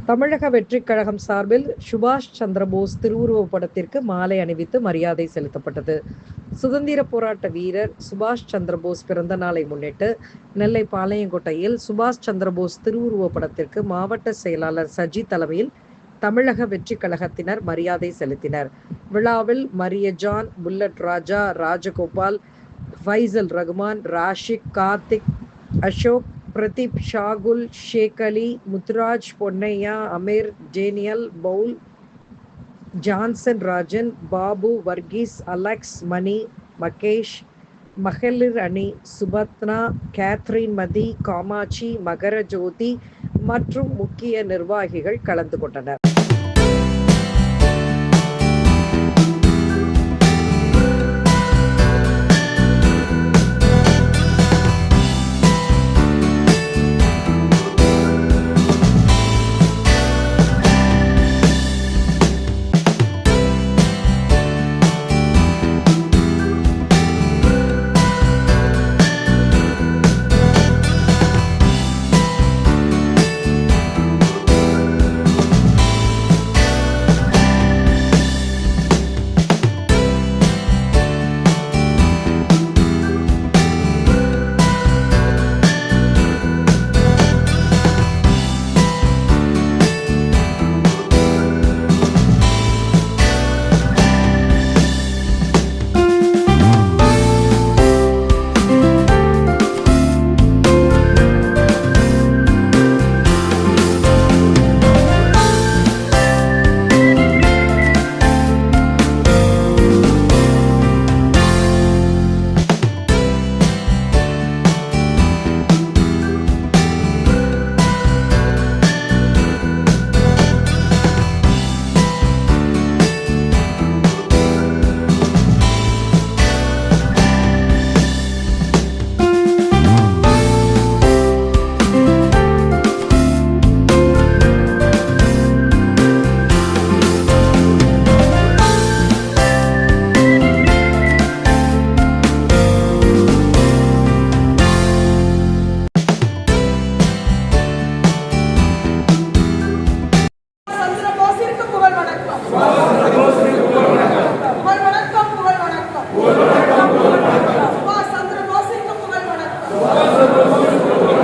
தமிழக வெற்றிக் கழகம் சார்பில் சுபாஷ் சந்திரபோஸ் திருவுருவப் படத்திற்கு மாலை அணிவித்து மரியாதை செலுத்தப்பட்டது. சுதந்திர போராட்ட வீரர் சுபாஷ் சந்திரபோஸ் பிறந்த நாளை முன்னிட்டு நெல்லை பாளையங்கோட்டையில் சுபாஷ் சந்திரபோஸ் திருவுருவப் படத்திற்கு மாவட்ட செயலாளர் சஜி தலைமையில் தமிழக வெற்றிக் கழகத்தினர் மரியாதை செலுத்தினர். விழாவில் Mariya John, Bullet Raja, Rajagopal, Faisal Rahman, Rashik, Karthik, Ashok, Pradeep, Shahul, Sheikh Ali, Muthuraj, Ponnaiya, Ameer, Daniel, Paul, Johnson, Rajan, Babu, Varghese, Alex, Mani, Mahesh, மகளிர் அணி சுபத்னா, கேத்ரின், மதி, காமாட்சி, மகர ஜோதி மற்றும் முக்கிய நிர்வாகிகள் கலந்து கொண்டனர். சுபாஷ் சந்திரபோஸிற்கு புகழ் வணக்கம்.